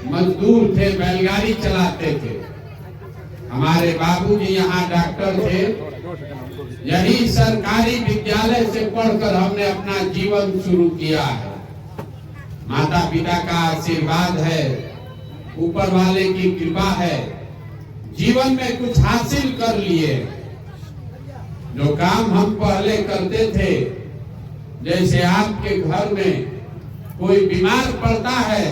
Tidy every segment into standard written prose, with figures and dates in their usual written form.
मजदूर थे, बैलगाड़ी चलाते थे। हमारे बाबूजी यहाँ डॉक्टर थे। यही सरकारी विद्यालय से पढ़कर हमने अपना जीवन शुरू किया है। माता पिता का आशीर्वाद है, ऊपर वाले की कृपा है, जीवन में कुछ हासिल कर लिए। जो काम हम पहले करते थे, जैसे आपके घर में कोई बीमार पड़ता है,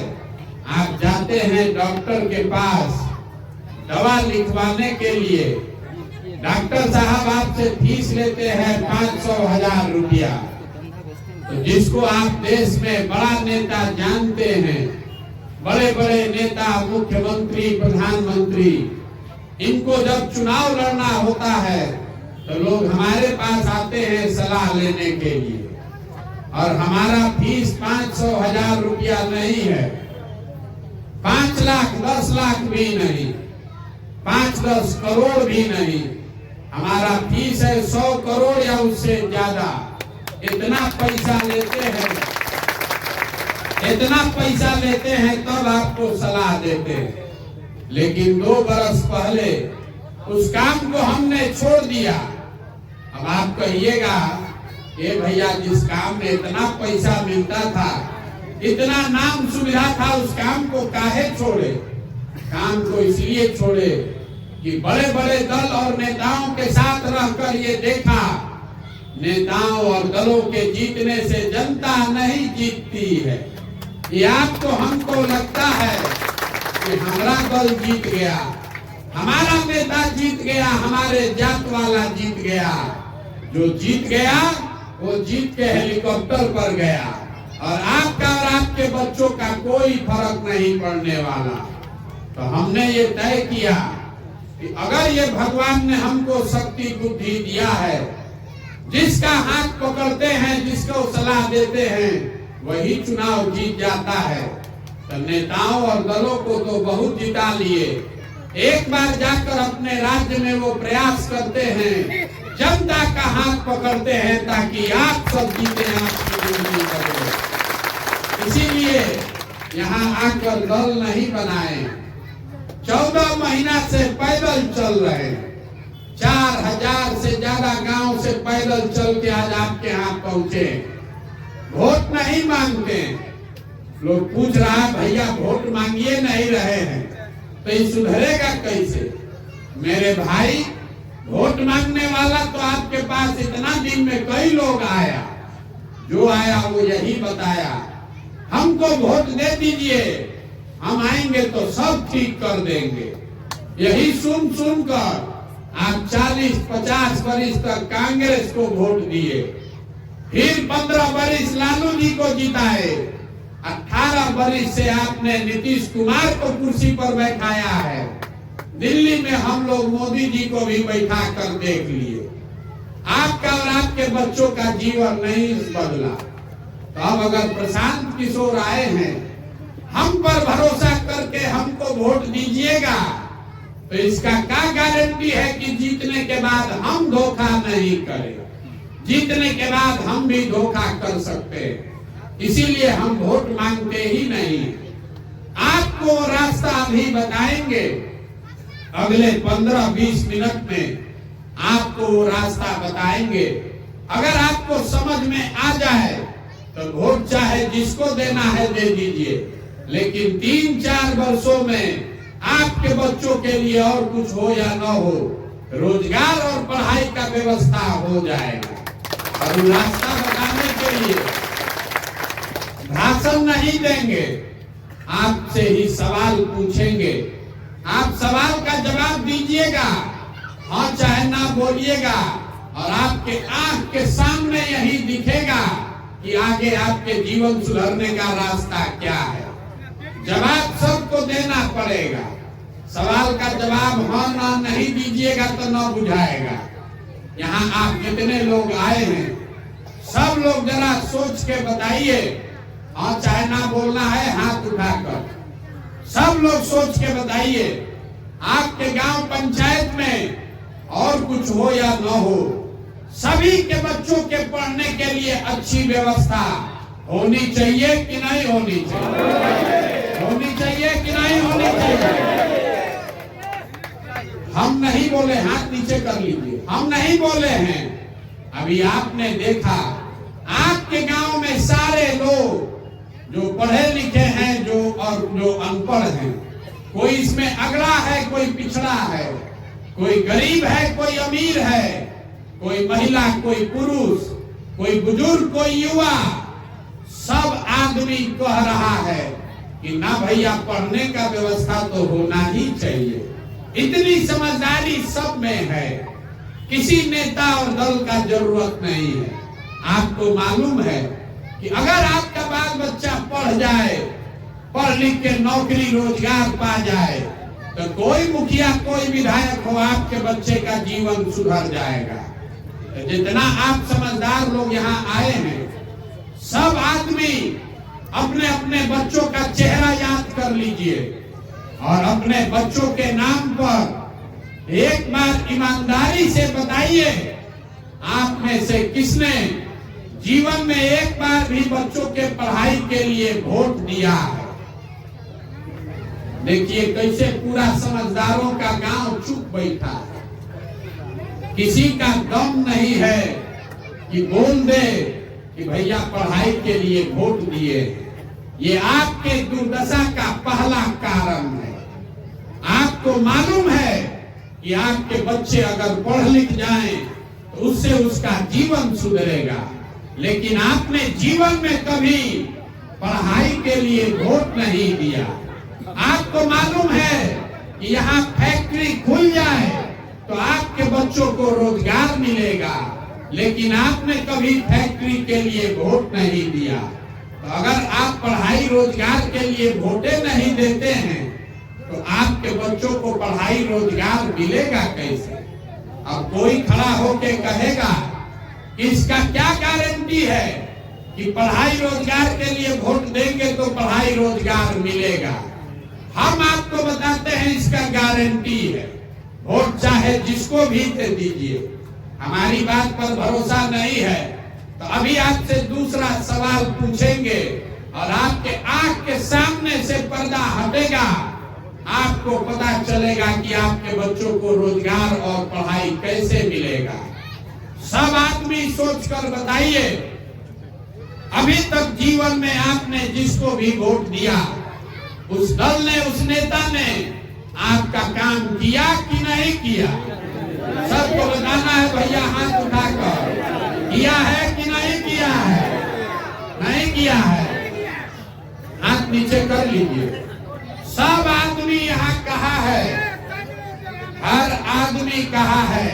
आप जाते हैं डॉक्टर के पास दवा लिखवाने के लिए। डॉक्टर साहब आपसे फीस लेते हैं 500,000 रुपया। तो जिसको आप देश में बड़ा नेता जानते हैं, बड़े बड़े नेता, मुख्यमंत्री, प्रधानमंत्री, इनको जब चुनाव लड़ना होता है तो लोग हमारे पास आते हैं सलाह लेने के लिए। और हमारा फीस 500,000 रुपया नहीं है, 5 लाख 10 लाख भी नहीं, 5-10 करोड़ भी नहीं। हमारा फीस है 100 करोड़ या उससे ज्यादा। इतना पैसा लेते हैं तब आपको सलाह देते हैं। लेकिन 2 बरस पहले उस काम को हमने छोड़ दिया। अब आप कहिएगा, ये भैया जिस काम में इतना पैसा मिलता था, इतना नाम सुविधा था, उस काम को काहे छोड़े? काम को इसलिए छोड़े कि बड़े बड़े दल और नेताओं के साथ रहकर ये देखा, नेताओं और दलों के जीतने से जनता नहीं जीतती है। ये आपको हमको लगता है कि हमारा दल जीत गया, हमारा नेता जीत गया, हमारे जात वाला जीत गया। जो जीत गया वो जीत के हेलीकॉप्टर पर गया, और आपका और आपके बच्चों का कोई फर्क नहीं पड़ने वाला। तो हमने ये तय किया कि अगर ये भगवान ने हमको शक्ति बुद्धि दिया है, जिसका हाथ पकड़ते हैं, जिसको सलाह देते हैं, वही चुनाव जीत जाता है। तो नेताओं और दलों को तो बहुत जिता लिए, एक बार जाकर अपने राज्य में वो प्रयास करते हैं, जनता का हाथ पकड़ते हैं ताकि आप सब जीते, आपकी जिंदगी बदले। इसीलिए यहाँ आकर दल नहीं बनाए, 14 महीना से पैदल चल रहे हैं। 4000 से ज्यादा गांव से पैदल चल के आज आपके यहाँ पहुंचे। वोट नहीं मांगते। लोग पूछ रहा है, भैया वोट मांगिए नहीं रहे हैं, तो ये सुधरेगा कैसे? मेरे भाई, वोट मांगने वाला तो आपके पास इतना दिन में कई लोग आया। जो आया वो यही बताया, हमको वोट दे दीजिए, हम आएंगे तो सब ठीक कर देंगे। यही सुन कर आप 40-50 वर्ष तक कांग्रेस को वोट दिए, फिर 15 वर्ष लालू जी को जिताए, 18 वर्ष से आपने नीतीश कुमार को कुर्सी पर बैठाया है। दिल्ली में हम लोग मोदी जी को भी बैठा कर देख लिए। आपका और आपके बच्चों का जीवन नहीं बदला। तो अब अगर प्रशांत किशोर आए हैं, हम पर भरोसा करके हमको वोट दीजिएगा, तो इसका क्या गारंटी है कि जीतने के बाद हम धोखा नहीं करें? जीतने के बाद हम भी धोखा कर सकते हैं। इसीलिए हम वोट मांगते ही नहीं। आपको रास्ता अभी बताएंगे, अगले 15-20 मिनट में आपको वो रास्ता बताएंगे। अगर आपको समझ में आ जाए तो वोट चाहे जिसको देना है दे दीजिए, लेकिन 3-4 वर्षों में आपके बच्चों के लिए और कुछ हो या न हो, रोजगार और पढ़ाई का व्यवस्था हो जाएगा। और रास्ता बताने के लिए भाषण नहीं देंगे, आपसे ही सवाल पूछेंगे। आप सवाल का जवाब दीजिएगा, हाँ चाहे ना बोलिएगा, और आपके आंख के सामने यही दिखेगा कि आगे आपके जीवन सुधरने का रास्ता क्या है। जवाब सबको देना पड़ेगा। सवाल का जवाब हाँ ना नहीं दीजिएगा तो ना बुझाएगा। यहाँ आप जितने लोग आए हैं, सब लोग जरा सोच के बताइए, हाँ चाहे ना बोलना है हाथ उठाकर। सब लोग सोच के बताइए, आपके गांव पंचायत में और कुछ हो या न हो, सभी के बच्चों के पढ़ने के लिए अच्छी व्यवस्था होनी चाहिए कि नहीं होनी चाहिए? होनी चाहिए कि नहीं? बोले, हाथ नीचे कर लीजिए, हम नहीं बोले हैं। अभी आपने देखा आपके गांव में सारे लोग जो पढ़े लिखे हैं और जो अनपढ़ हैं, कोई इसमें अगड़ा है, कोई पिछड़ा है, कोई गरीब है, कोई अमीर है, कोई महिला, कोई पुरुष, कोई बुजुर्ग, कोई युवा, सब आदमी कह रहा है कि ना भैया पढ़ने का व्यवस्था तो होना ही चाहिए। इतनी समझदारी सब में है, किसी नेता और दल का जरूरत नहीं है। आपको मालूम है कि अगर आपका बाल बच्चा पढ़ जाए, पढ़ लिख के नौकरी रोजगार पा जाए, तो कोई मुखिया, कोई विधायक हो, आपके बच्चे का जीवन सुधर जाएगा। तो जितना आप समझदार लोग यहाँ आए हैं, सब आदमी अपने अपने बच्चों का चेहरा याद कर लीजिए और अपने बच्चों के नाम पर एक बार ईमानदारी से बताइए, आप में से किसने जीवन में एक बार भी बच्चों के पढ़ाई के लिए वोट दिया है? देखिए कैसे पूरा समझदारों का गांव चुप बैठा है, किसी का दम नहीं है कि बोल दे कि भैया पढ़ाई के लिए वोट दिए। ये आपके दुर्दशा का पहला कारण है। आपको मालूम है कि आपके बच्चे अगर पढ़ लिख जाएं तो उससे उसका जीवन सुधरेगा, लेकिन आपने जीवन में कभी पढ़ाई के लिए वोट नहीं दिया। आपको मालूम है कि यहाँ फैक्ट्री खुल जाए तो आपके बच्चों को रोजगार मिलेगा, लेकिन आपने कभी फैक्ट्री के लिए वोट नहीं दिया। तो अगर आप पढ़ाई रोजगार के लिए वोटे नहीं देते हैं तो आपके बच्चों को पढ़ाई रोजगार मिलेगा कैसे? अब कोई खड़ा होके कहेगा कि इसका क्या गारंटी है कि पढ़ाई रोजगार के लिए वोट देंगे तो पढ़ाई रोजगार मिलेगा? हम आपको बताते हैं इसका गारंटी है। वोट चाहे जिसको भी दे दीजिए, हमारी बात पर भरोसा नहीं है तो अभी आपसे दूसरा सवाल पूछेंगे और आपके आंख के सामने से पर्दा हटेगा, आपको पता चलेगा कि आपके बच्चों को रोजगार और पढ़ाई कैसे मिलेगा। सब आदमी सोचकर बताइए, अभी तक जीवन में आपने जिसको भी वोट दिया, उस दल ने, उस नेता ने आपका काम किया कि नहीं किया? सबको बताना है भैया, हाथ उठाकर, किया है कि नहीं किया है? नहीं किया है, हाथ नीचे कर लीजिए। सब आदमी यहाँ कहा है, हर आदमी कहा है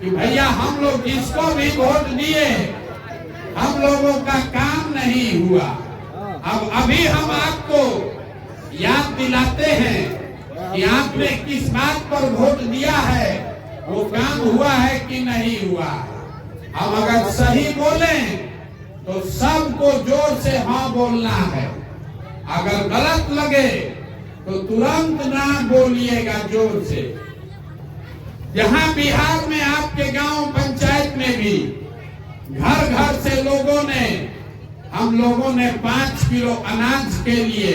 कि भैया हम लोग जिसको भी वोट दिए, हम लोगों का काम नहीं हुआ। अब अभी हम आपको याद दिलाते हैं कि आपने किस बात पर वोट दिया है, वो काम हुआ है कि नहीं हुआ। अब अगर सही बोले तो सबको जोर से हाँ बोलना है, अगर गलत लगे तो तुरंत ना बोलिएगा जोर से। यहाँ बिहार में आपके गांव पंचायत में भी घर घर से हम लोगों ने 5 किलो अनाज के लिए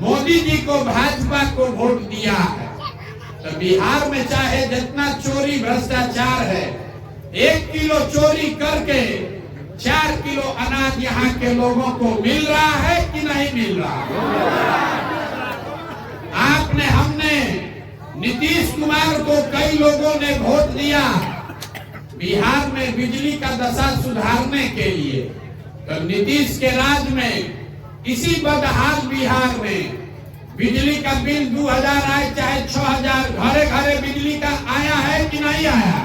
मोदी जी को, भाजपा को वोट दिया है। तो बिहार में चाहे जितना चोरी भ्रष्टाचार है, 1 किलो चोरी करके 4 किलो अनाज यहाँ के लोगों को मिल रहा है कि नहीं मिल रहा? हमने नीतीश कुमार को कई लोगों ने वोट दिया बिहार में बिजली का दशा सुधारने के लिए। तो नीतीश के राज में इसी बदहाल बिहार में बिजली का बिल 2000 आए चाहे 6000, घरे घरे बिजली का आया है कि नहीं आया?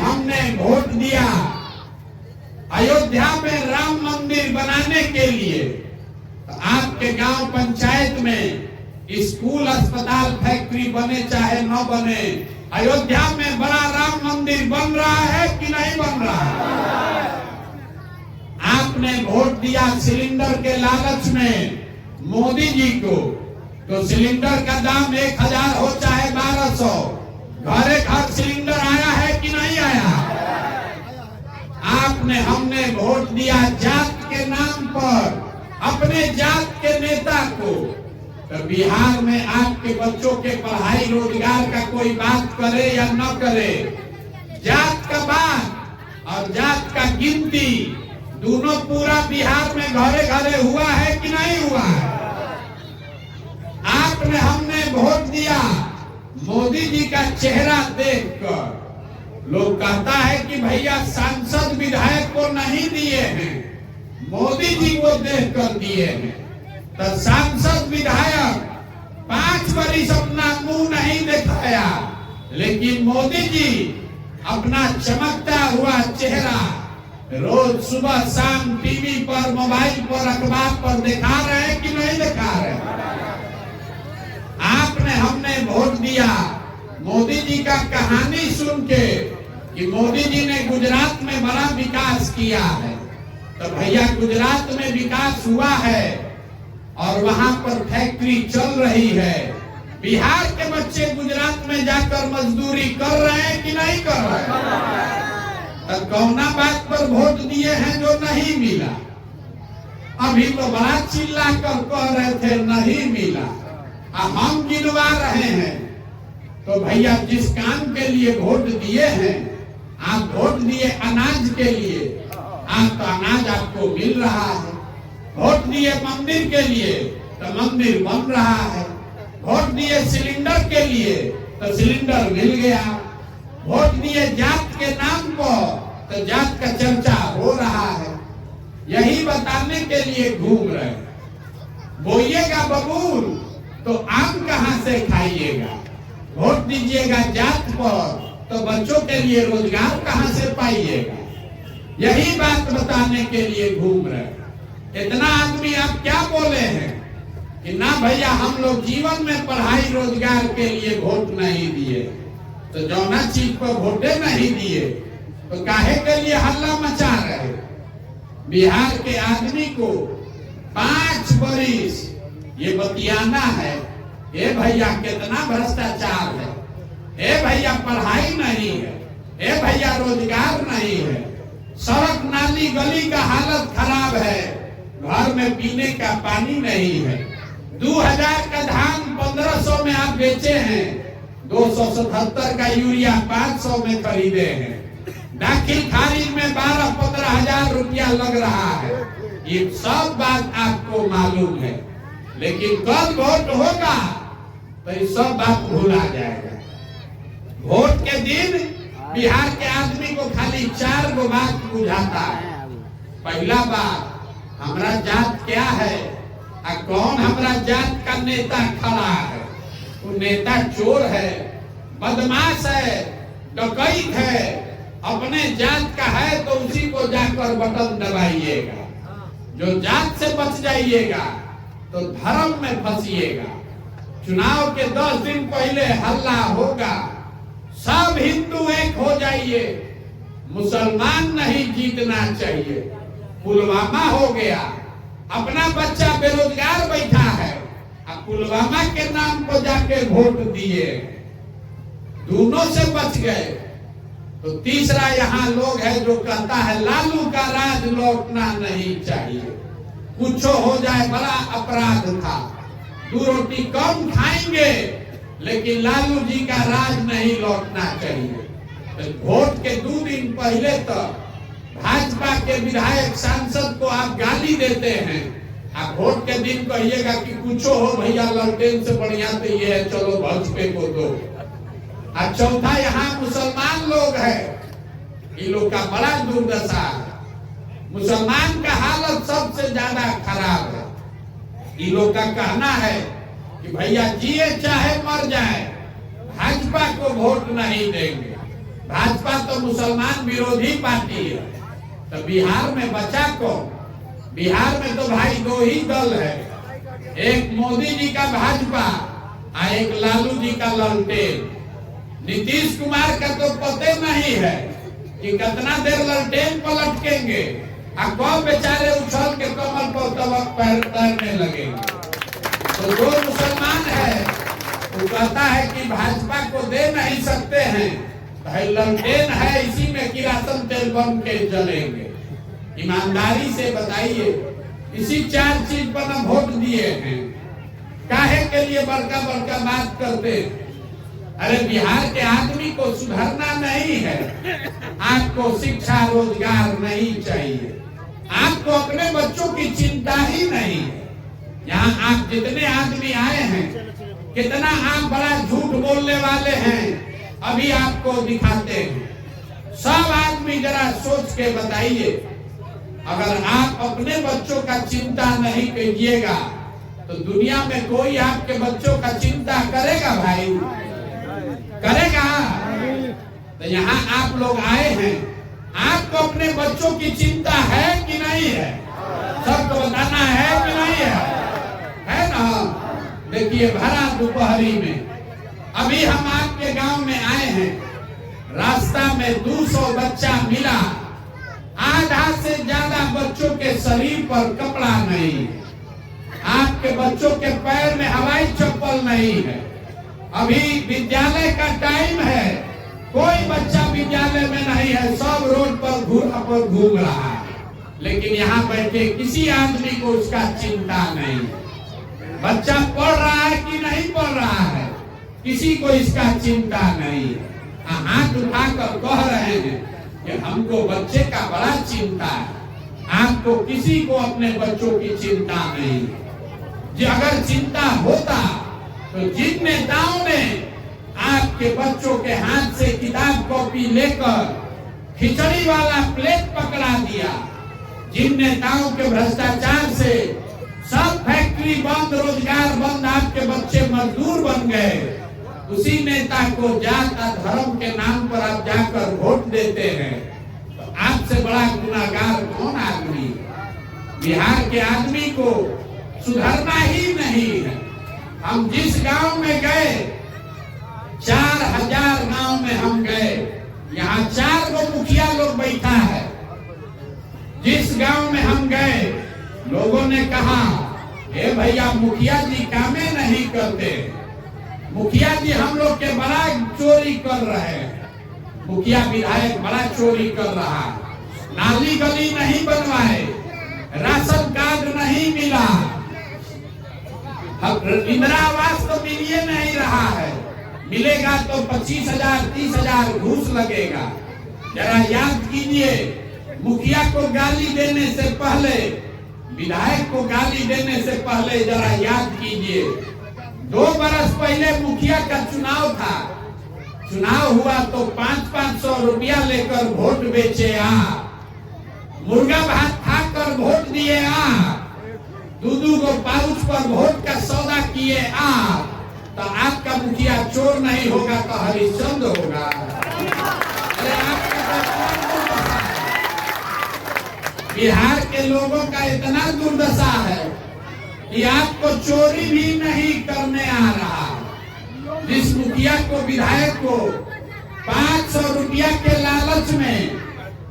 हमने वोट दिया अयोध्या में राम मंदिर बनाने के लिए। तो आपके गांव पंचायत में स्कूल, अस्पताल, फैक्ट्री बने चाहे न बने, अयोध्या में बड़ा राम मंदिर बन रहा है कि नहीं बन रहा है? आपने वोट दिया सिलेंडर के लालच में मोदी जी को, तो सिलेंडर का दाम 1000 हो चाहे 1200, घरे घर सिलेंडर आया है कि नहीं आया? हमने वोट दिया जात के नाम पर अपने जात के नेता को। तो बिहार में आपके बच्चों के पढ़ाई रोजगार का कोई बात करे या न करे, जात का बात और जात का गिनती दोनों पूरा बिहार में घरे घरे हुआ है कि नहीं हुआ है? आपने हमने वोट दिया मोदी जी का चेहरा देखकर। लोग कहता है कि भैया सांसद विधायक को नहीं दिए हैं, मोदी जी को देखकर दिए हैं। तो सांसद विधायक 5 वर्ष अपना मुंह नहीं दिखाया, लेकिन मोदी जी अपना चमकता हुआ चेहरा रोज सुबह शाम टीवी पर, मोबाइल पर, अखबार पर दिखा रहे हैं कि नहीं दिखा रहे? आपने हमने वोट दिया मोदी जी का कहानी सुन के कि मोदी जी ने गुजरात में बड़ा विकास किया है। तो भैया गुजरात में विकास हुआ है और वहां पर फैक्ट्री चल रही है। बिहार के बच्चे गुजरात में जाकर मजदूरी कर रहे हैं कि नहीं कर रहे हैं? तो कौना बात पर वोट दिए हैं जो नहीं मिला? अभी तो बड़ा चिल्ला कर कह रहे थे नहीं मिला, हम गिनवा रहे हैं। तो भैया जिस काम के लिए वोट दिए हैं, आप वोट दिए अनाज के लिए, आप तो अनाज आपको मिल रहा है। वोट दिए मंदिर के लिए तो मंदिर बन रहा है। वोट दिए सिलेंडर के लिए तो सिलेंडर मिल गया। वोट दिए जात के नाम पर तो जात का चर्चा हो रहा है। यही बताने के लिए घूम रहे। बोइएगा बबूल तो आम कहां से खाइएगा? वोट दीजिएगा जात पर तो बच्चों के लिए रोजगार कहां से पाइएगा? यही बात बताने के लिए घूम रहे। इतना आदमी आप क्या बोले हैं कि ना भैया हम लोग जीवन में पढ़ाई रोजगार के लिए वोट नहीं दिए, तो जौना चीज पर वोटे नहीं दिए तो काहे के लिए हल्ला मचा रहे? बिहार के आदमी को 5 वर्ष ये बतियाना है, ए भैया कितना भ्रष्टाचार है, ए भैया पढ़ाई नहीं है, ए भैया रोजगार नहीं है, सड़क नाली गली का हालत खराब है, घर में पीने का पानी नहीं है। 2000 का धान 1500 में आप बेचे हैं, 277 का यूरिया 500 में खरीदे हैं, दाखिल खारिज में 12-15 हजार रुपया लग रहा है। ये सब बात आपको मालूम है, लेकिन कल वोट होगा तो ये सब बात भूला जाएगा। वोट के दिन बिहार के आदमी को खाली 4 गो बात बुझाता है। पहला बात, हमारा जात क्या है और कौन हमारा जात का नेता खड़ा है? वो नेता चोर है, बदमाश है, डकैत है, अपने जात का है तो उसी को जाकर बटन दबाइएगा। जो जात से बच जाइएगा तो धर्म में फंसिएगा। चुनाव के 10 दिन पहले हल्ला होगा, सब हिंदू एक हो जाइए, मुसलमान नहीं जीतना चाहिए। पुलवामा हो गया, अपना बच्चा बेरोजगार बैठा है, अब पुलवामा के नाम को जाके वोट दिए, दोनों से बच गए। तो तीसरा यहाँ लोग है जो कहता है लालू का राज लौटना नहीं चाहिए, कुछ हो जाए बड़ा अपराध था, 2 रोटी कम खाएंगे लेकिन लालू जी का राज नहीं लौटना चाहिए। तो वोट के 2 दिन पहले तक भाजपा के विधायक सांसद को आप गाली देते हैं, आप वोट के दिन कहिएगा कि कुछ हो भैया ललटेन से बढ़िया तो ये है, चलो भाजपा को दो। और चौथा यहाँ मुसलमान लोग है, इन लोग का बड़ा दुर्दशा है। मुसलमान का हालत सबसे ज्यादा खराब है। इन लोग का कहना है कि भैया जिए चाहे मर जाए भाजपा को वोट नहीं देंगे। भाजपा तो मुसलमान विरोधी पार्टी है। तो बिहार में बचा कौन? बिहार में तो भाई 2 ही दल है, एक मोदी जी का भाजपा और एक लालू जी का ललटेन। नीतीश कुमार का तो पते नहीं है कि कितना देर ललटेन पलटकेंगे और कब बेचारे उछल के कमल पर तबक तैरने लगेंगे। तो जो मुसलमान है वो कहता है कि भाजपा को दे नहीं सकते हैं, भाई ललटेन है इसी में किरासन तेल बन के जलेंगे। ईमानदारी से बताइए, इसी 4 चीज पर हम वोट दिए हैं। काहे के लिए बड़का बड़का बात करते। अरे बिहार के आदमी को सुधरना नहीं है, आपको शिक्षा रोजगार नहीं चाहिए, आपको अपने बच्चों की चिंता ही नहीं है। यहाँ आप जितने आदमी आए हैं, कितना आप बड़ा झूठ बोलने वाले हैं, अभी आपको दिखाते हैं। सब आदमी जरा सोच के बताइए, अगर आप अपने बच्चों का चिंता नहीं कीजिएगा तो दुनिया में कोई आपके बच्चों का चिंता करेगा भाई? करेगा? तो यहाँ आप लोग आए हैं, आपको अपने बच्चों की चिंता है कि नहीं है? सबको बताना है कि नहीं है ना? देखिए भरा दोपहरी में अभी हम आपके गांव में आए हैं, रास्ता में 200 बच्चा मिला, आधा से ज्यादा बच्चों के शरीर पर कपड़ा नहीं है, आपके बच्चों के पैर में हवाई चप्पल नहीं है। अभी विद्यालय का टाइम है, कोई बच्चा विद्यालय में नहीं है, सब रोड पर घूम रहा है, लेकिन यहाँ बैठे किसी आदमी को उसका चिंता नहीं। बच्चा पढ़ रहा है कि नहीं पढ़ रहा है, किसी को इसका चिंता नहीं। हाथ उठाकर कह रहे हैं कि हमको बच्चे का बड़ा चिंता है, आपको किसी को अपने बच्चों की चिंता नहीं। जो अगर चिंता होता तो जिन नेताओं ने आपके बच्चों के हाथ से किताब कॉपी लेकर खिचड़ी वाला प्लेट पकड़ा दिया, जिन नेताओं के भ्रष्टाचार से सब फैक्ट्री बंद, रोजगार बंद, आपके बच्चे मजदूर बन गए, उसी नेता को जात धर्म के नाम पर आप जाकर वोट देते हैं, तो आपसे बड़ा गुनाहगार कौन आदमी? बिहार के आदमी को सुधरना ही नहीं है। हम जिस गांव में गए, 4000 गांव में हम गए, यहाँ 4 गो मुखिया लोग बैठा है। जिस गांव में हम गए, लोगों ने कहा, ए भैया मुखिया जी कामे नहीं करते, मुखिया जी हम लोग के बड़ा चोरी कर रहे हैं, मुखिया विधायक बड़ा चोरी कर रहा है, नाली गली नहीं बनवाए, राशन कार्ड नहीं मिला, इंदिरा आवास तो मिलिए नहीं रहा है, मिलेगा तो 25,000 30,000 घूस लगेगा। जरा याद कीजिए, मुखिया को गाली देने से पहले, विधायक को गाली देने से पहले जरा याद कीजिए, 2 बरस पहले मुखिया का चुनाव था, चुनाव हुआ तो 500-500 रुपया लेकर वोट बेचे मुर्गा भात खाकर वोट दिए 2-2 गो पाउच पर वोट का सौदा किए तो आपका मुखिया चोर नहीं होगा तो हरिश्चंद्र होगा। अरे बिहार के लोगों का इतना दुर्दशा है कि आपको चोरी भी नहीं करने आ रहा। जिस मुखिया को, विधायक को 500 रुपया के लालच में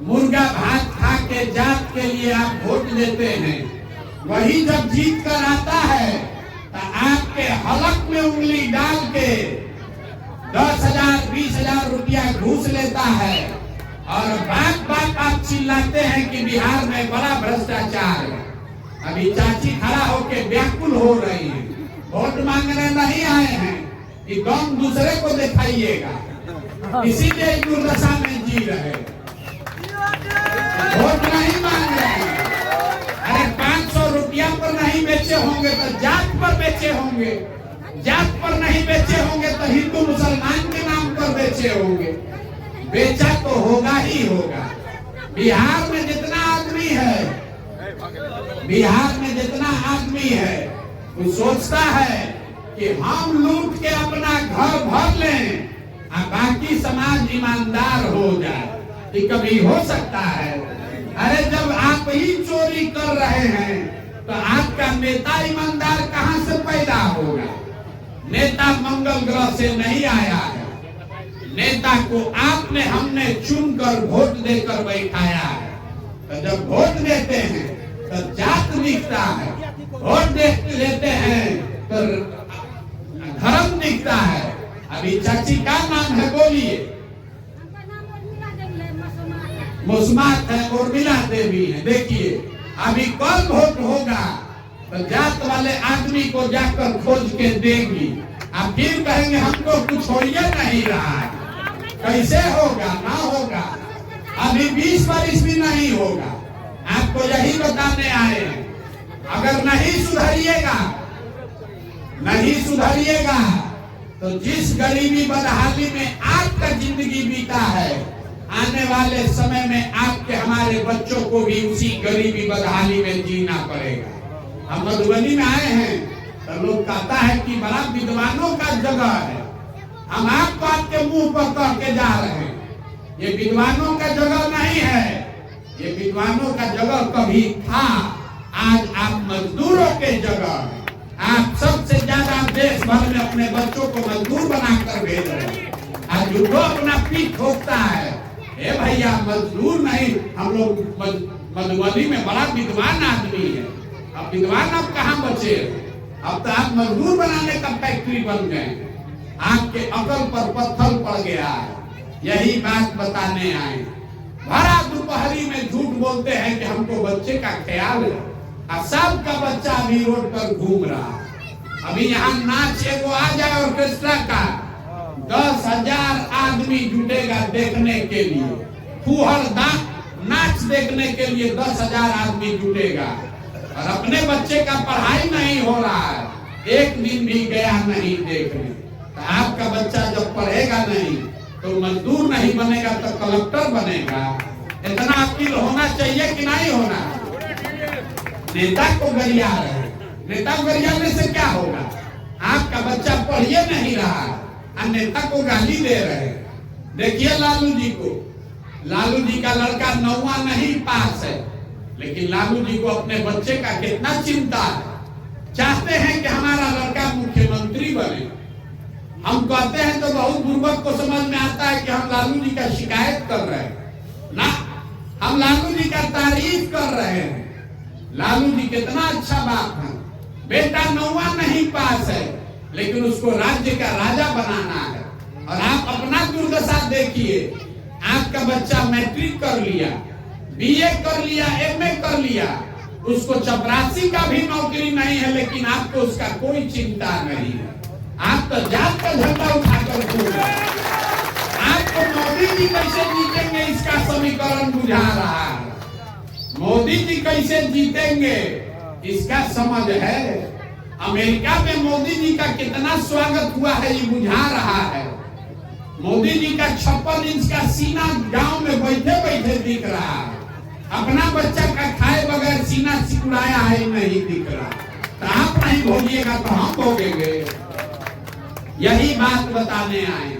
मुर्गा भात खा के जात के लिए आप वोट देते हैं, वही जब जीत कर आता है तो आपके हलक में उंगली डाल के 10,000 20,000 रुपया घूस लेता है और बात बात आप चिल्लाते हैं कि बिहार में बड़ा भ्रष्टाचार है। अभी चाची खड़ा होके व्याकुल हो रही है, वोट मांगने नहीं आए हैं कि दम दूसरे को दिखाइएगा, इसीलिए दुर्दशा में जी रहे, वोट नहीं मांग रहे हैं। अरे 500 रुपया पर नहीं बेचे होंगे तो जात पर बेचे होंगे, जात पर नहीं बेचे होंगे तो हिंदू मुसलमान के नाम पर बेचे होंगे, बेचा तो होगा ही होगा। बिहार में जितना आदमी है, बिहार में जितना आदमी है, वो सोचता है कि हम लूट के अपना घर भर लें और बाकी समाज ईमानदार हो जाए, ये कभी हो सकता है? अरे जब आप ही चोरी कर रहे हैं तो आपका नेता ईमानदार कहां से पैदा होगा? नेता मंगल ग्रह से नहीं आया है, नेता को आपने हमने चुनकर वोट देकर बैठाया है। तो जब वोट देते हैं तो जात दिखता है, वोट देते हैं तो धर्म दिखता है। अभी चाची का नाम है, बोलिए? मुस्मात है, उर्मिला देवी है। देखिए अभी कल वोट होगा तो जात वाले आदमी को जाकर खोज के देंगी। आप फिर कहेंगे हमको कुछ हो ही नहीं रहा है। कैसे होगा? ना होगा, अभी 20 वर्ष भी नहीं होगा। आपको यही बताने आए हैं। अगर नहीं सुधरिएगा तो जिस गरीबी बदहाली में आपका जिंदगी बीता है, आने वाले समय में आपके हमारे बच्चों को भी उसी गरीबी बदहाली में जीना पड़ेगा। हम मधुबनी में आए हैं तो लोग कहता है कि बड़ा विद्वानों का जगह है। हम आपको आपके मुंह पर कह के जा रहे हैं, ये विद्वानों का जगह नहीं है। ये विद्वानों का जगह कभी था, आज आप मजदूरों के जगह हैं। आप सबसे ज्यादा देश भर में अपने बच्चों को मजदूर बनाकर भेज रहे हैं। आज जो अपना पीठ ठोकता है, ए भैया मजदूर नहीं, हम लोग मधुबनी में बड़ा विद्वान आदमी है। अब विद्वान अब कहाँ बचे? अब तो आप मजदूर बनाने का फैक्ट्री बन गए। आपके अकल पर पत्थर पड़ गया है। यही बात बताने आए। भरा दोपहरी में झूठ बोलते हैं कि हमको बच्चे का ख्याल है। सबका बच्चा अभी रोड पर घूम रहा है। अभी यहाँ नाच एगो आ जाए ऑर्केस्ट्रा का, 10,000 आदमी जुटेगा देखने के लिए। फूहड़ नाच देखने के लिए 10,000 आदमी जुटेगा, और अपने बच्चे का पढ़ाई नहीं हो रहा है, एक दिन भी गया नहीं देखने। तो आपका बच्चा जब पढ़ेगा नहीं तो मजदूर नहीं बनेगा तो कलेक्टर बनेगा। इतना अकील होना चाहिए कि नहीं होना? नेता को गरिया रहे, नेता को गरियाने से क्या होगा? आपका बच्चा पढ़िए नहीं रहा और नेता को गाली दे रहे। देखिए लालू जी को, लालू जी का लड़का 9वां नहीं पास है, लेकिन लालू जी को अपने बच्चे का कितना चिंता है। चाहते हैं कि हमारा लड़का मुख्यमंत्री बने। हम कहते हैं तो बहुत बुर्बक को समझ में आता है कि हम लालू जी का शिकायत कर रहे हैं। ना, हम लालू जी का तारीफ कर रहे हैं। लालू जी कितना अच्छा बात है। बेटा 9वां नहीं पास है, लेकिन उसको राज्य का राजा बनाना है। और आप अपना दुर्दशा देखिए, आपका बच्चा मैट्रिक कर लिया, बीए कर लिया, एमए कर लिया, उसको चपरासी का भी नौकरी नहीं है, लेकिन आपको उसका कोई चिंता नहीं है। आप तो जात का झंडा उठाकर घूम रहे हैं। आपको मोदी जी कैसे जीतेंगे इसका समीकरण बुझा रहा है। मोदी जी कैसे जीतेंगे इसका समझ है। अमेरिका में मोदी जी का कितना स्वागत हुआ है ये बुझा रहा है। मोदी जी का 56 इंच का सीना गांव में बैठे बैठे दिख रहा है। अपना बच्चा का खाए बगैर सीना सिकुड़ाया है नहीं दिख रहा। तो आप नहीं भोगिएगा तो हम भोगेंगे। यही बात बताने आए।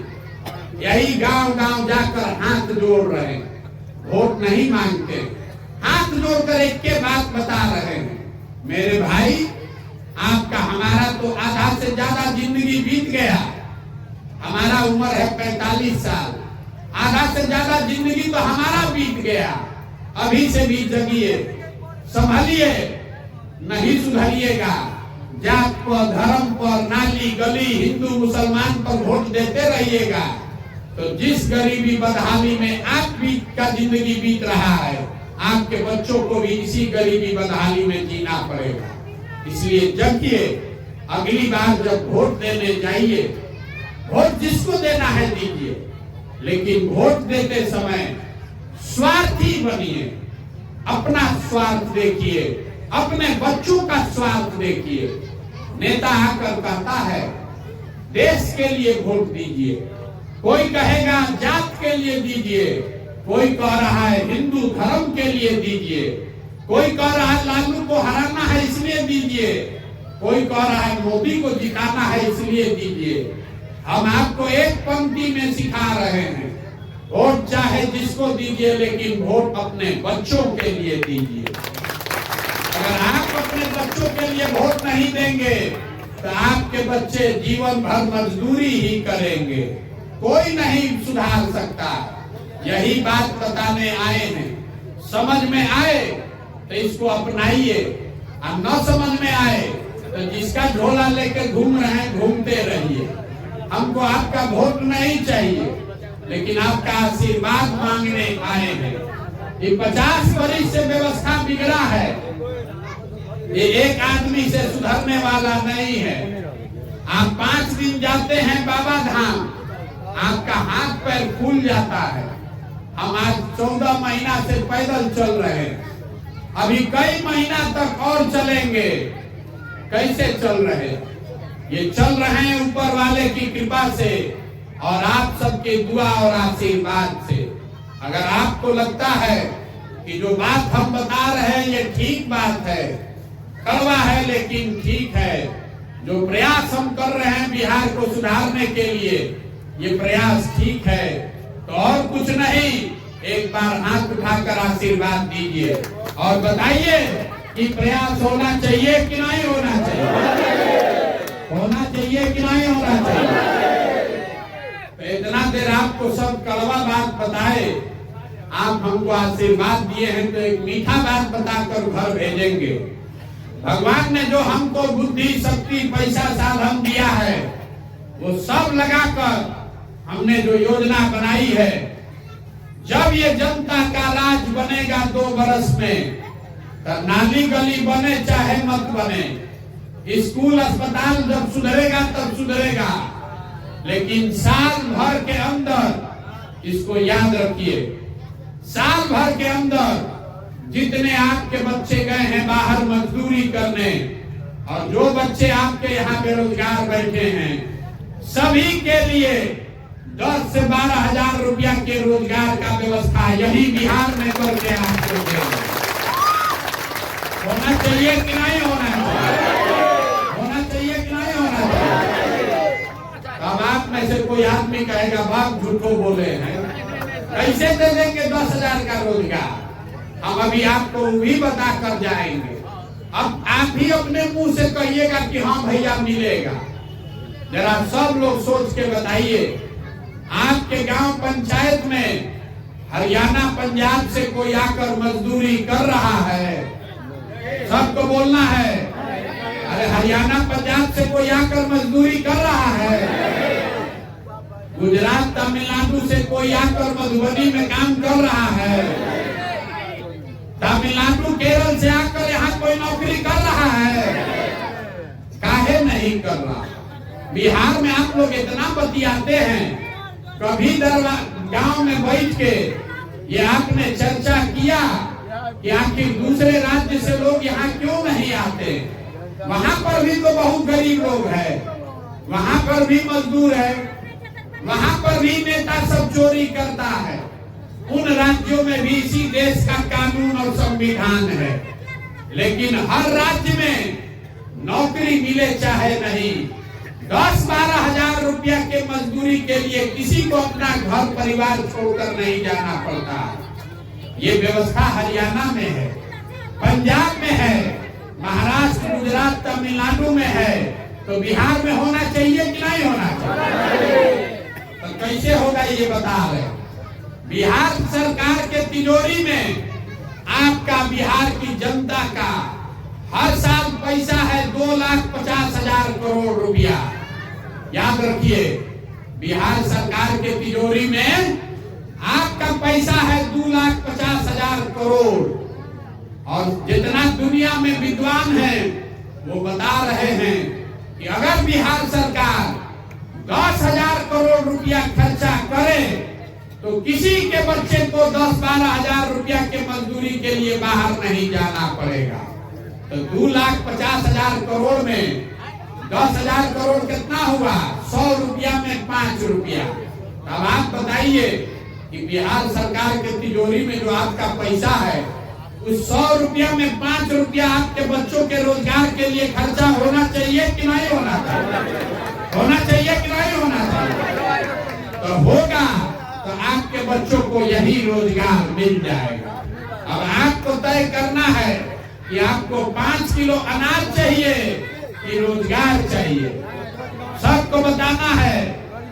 यही गांव गांव जाकर हाथ जोड़ रहे, वोट नहीं मांगते, हाथ जोड़कर एक के बात बता रहे हैं। मेरे भाई, आपका हमारा तो आधा से ज्यादा जिंदगी बीत गया। हमारा उम्र है 45 साल। आधा से ज्यादा जिंदगी तो हमारा बीत गया। अभी से भी जगिए, संभलिए। नहीं सुधरिएगा, जात पर, धर्म पर, नाली गली, हिंदू मुसलमान पर वोट देते रहिएगा तो जिस गरीबी बदहाली में आप का जिंदगी बीत रहा है, आपके बच्चों को भी इसी गरीबी बदहाली में जीना पड़ेगा। इसलिए जगिए। अगली बार जब वोट देने जाइए, वोट जिसको देना है दीजिए, लेकिन वोट देते समय स्वार्थी बनिए। अपना स्वार्थ देखिए, अपने बच्चों का स्वार्थ देखिए। नेता आकर कहता है देश के लिए वोट दीजिए, कोई कहेगा जात के लिए दीजिए, कोई कह रहा है हिंदू धर्म के लिए दीजिए, कोई कह रहा है लालू को हराना है इसलिए दीजिए, कोई कह रहा है मोदी को जिताना है इसलिए दीजिए। हम आपको एक पंक्ति में सिखा रहे हैं, वोट चाहे जिसको दीजिए, लेकिन वोट अपने बच्चों के लिए दीजिए। अगर आप अपने बच्चों के लिए वोट नहीं देंगे तो आपके बच्चे जीवन भर मजदूरी ही करेंगे, कोई नहीं सुधार सकता। यही बात बताने आए हैं। समझ में आए तो इसको अपनाइए, और न समझ में आए तो जिसका झोला लेकर घूम रहे हैं घूमते रहिए। हमको आपका वोट नहीं चाहिए, लेकिन आपका आशीर्वाद मांगने आए हैं। ये 50 वर्ष से व्यवस्था बिगड़ा है। ये एक आदमी से सुधरने वाला नहीं है। आप 5 दिन जाते हैं बाबा धाम, आपका हाथ पैर फूल जाता है। हम आज 14 महीना से पैदल चल रहे हैं, अभी कई महीना तक और चलेंगे। कैसे चल रहे? ये चल रहे हैं ऊपर वाले की कृपा से और आप सबके दुआ और आशीर्वाद से। अगर आपको लगता है कि जो बात हम बता रहे हैं ये ठीक बात है, कड़वा है लेकिन ठीक है, जो प्रयास हम कर रहे हैं बिहार को सुधारने के लिए, ये प्रयास ठीक है, तो और कुछ नहीं, एक बार हाथ उठाकर आशीर्वाद दीजिए और बताइए कि प्रयास होना चाहिए कि नहीं होना चाहिए, होना चाहिए कि नहीं होना चाहिए। तो इतना देर आपको सब कड़वा बात बताए, आप हमको आशीर्वाद दिए हैं तो एक मीठा बात बताकर घर भेजेंगे। भगवान ने जो हमको बुद्धि शक्ति पैसा साधन दिया है वो सब लगाकर हमने जो योजना बनाई है, जब ये जनता का राज बनेगा 2 वर्ष में, तो नाली गली बने चाहे मत बने, स्कूल अस्पताल जब सुधरेगा तब सुधरेगा, लेकिन साल भर के अंदर इसको याद रखिए, साल भर के अंदर जितने आपके बच्चे गए हैं बाहर मजदूरी करने और जो बच्चे आपके यहाँ बेरोजगार बैठे हैं, सभी के लिए 10 से 12 हजार रुपया के रोजगार का व्यवस्था यही बिहार में करके आपको होना चाहिए कि नहीं होना चाहिए, होना चाहिए कि नहीं होना चाहिए। अब आप में से कोई आदमी कहेगा बाप झूठो बोले हैं, कैसे दे देंगे 10 हजार का रोजगार? हम अभी आपको भी बता कर जाएंगे। अब आप ही अपने मुंह से कहिएगा कि हाँ भैया मिलेगा। जरा सब लोग सोच के बताइए, आपके गांव पंचायत में हरियाणा पंजाब से कोई आकर मजदूरी कर रहा है? सबको बोलना है, अरे हरियाणा पंजाब से कोई आकर मजदूरी कर रहा है? गुजरात तमिलनाडु से कोई आकर मधुबनी में काम कर रहा है? तमिलनाडु केरल से आकर यहाँ कोई नौकरी कर रहा है? काहे नहीं कर रहा? बिहार में आप लोग इतना बतियाते हैं, कभी गांव में बैठ के ये आपने चर्चा किया कि आखिर दूसरे राज्य से लोग यहाँ क्यों नहीं आते? वहाँ पर भी तो बहुत गरीब लोग हैं, वहाँ पर भी मजदूर है, वहाँ पर भी नेता सब चोरी करता है। उन राज्यों में भी इसी देश का कानून और संविधान है, लेकिन हर राज्य में नौकरी मिले चाहे नहीं, 10-12 हजार रुपया के मजदूरी के लिए किसी को अपना घर परिवार छोड़कर नहीं जाना पड़ता। ये व्यवस्था हरियाणा में है, पंजाब में है, महाराष्ट्र गुजरात तमिलनाडु में है, तो बिहार में होना चाहिए कि नहीं होना चाहिए? तो कैसे होगा ये बता रहे। बिहार सरकार के तिजोरी में आपका बिहार की जनता का हर साल पैसा है 2,50,000 करोड़ रुपया। याद रखिए, बिहार सरकार के तिजोरी में आपका पैसा है 2,50,000 करोड़। और जितना दुनिया में विद्वान है वो बता रहे हैं कि अगर बिहार सरकार 10,000 करोड़ रुपया खर्चा करे तो किसी के बच्चे को 10-12 हजार रुपया के मजदूरी के लिए बाहर नहीं जाना पड़ेगा। तो 2,50,000 करोड़ में 10,000 करोड़ कितना हुआ? 100 रुपया में 5 रुपया। अब आप बताइए कि बिहार सरकार के तिजोरी में जो आपका पैसा है, उस 100 रुपया में 5 रुपया आपके बच्चों के रोजगार के लिए खर्चा होना चाहिए कि नहीं होना चाहिए? होना चाहिए कि नहीं होना चाहिए? तो होगा तो आपके बच्चों को यही रोजगार मिल जाएगा। अब आपको तय करना है कि आपको 5 किलो अनाज चाहिए कि रोजगार चाहिए। सबको बताना है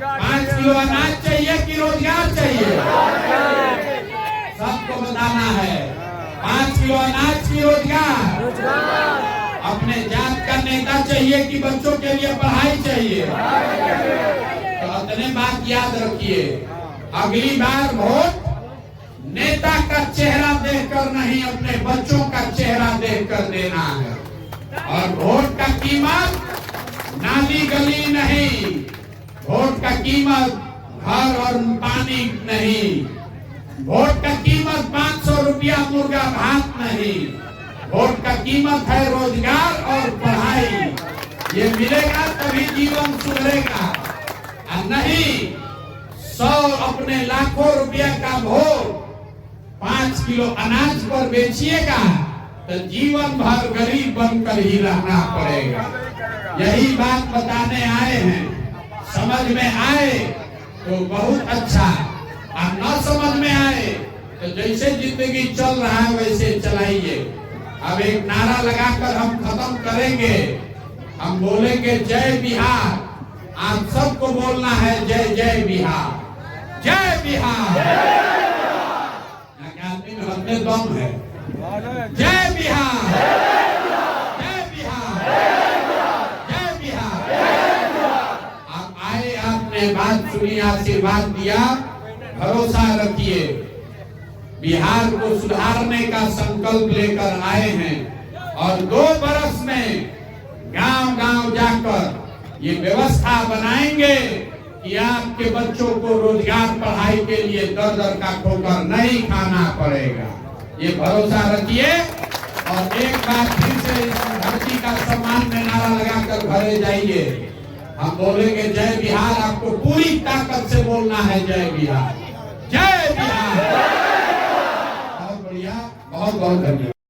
5 किलो अनाज चाहिए कि रोजगार चाहिए। सबको बताना है 5 किलो अनाज की रोजगार। अपने जात का नेता चाहिए कि बच्चों के लिए पढ़ाई चाहिए। तो अपने बात याद रखिए, अगली बार वोट नेता का चेहरा देखकर नहीं, अपने बच्चों का चेहरा देखकर देना है। और वोट का कीमत नाली गली नहीं, वोट का कीमत घर और पानी नहीं, वोट का कीमत 500 रुपया मुर्गा भात नहीं, वोट का कीमत है रोजगार और पढ़ाई। ये मिलेगा तभी जीवन सुधरेगा, और नहीं 100 अपने लाखों रुपया का वोट 5 किलो अनाज पर बेचिएगा तो जीवन भर गरीब बनकर ही रहना पड़ेगा। यही बात बताने आए हैं। समझ में आए तो बहुत अच्छा, और न समझ में आए तो जैसे जिंदगी चल रहा है वैसे चलाइए। अब एक नारा लगाकर हम खत्म करेंगे। हम बोलेंगे जय बिहार। आप सबको बोलना है जय जय बिहार, जय बिहार। यहाँ के आदमी में हमें दम है। जय बिहार, जय बिहार, जय बिहार। आप आए, आपने बात सुनी, आशीर्वाद दिया, भरोसा रखिए। बिहार को सुधारने का संकल्प लेकर आए हैं और 2 बरस में गांव-गांव जाकर ये व्यवस्था बनाएंगे कि आपके बच्चों को रोजगार पढ़ाई के लिए दर-दर का ठोकर नहीं खाना पड़ेगा। ये भरोसा रखिए और एक बार फिर से इस धरती का सम्मान में नारा लगाकर घरे जाइए। हम बोलेंगे जय बिहार, आपको पूरी ताकत से बोलना है जय बिहार, जय बिहार। बहुत बढ़िया, बहुत बहुत धन्यवाद।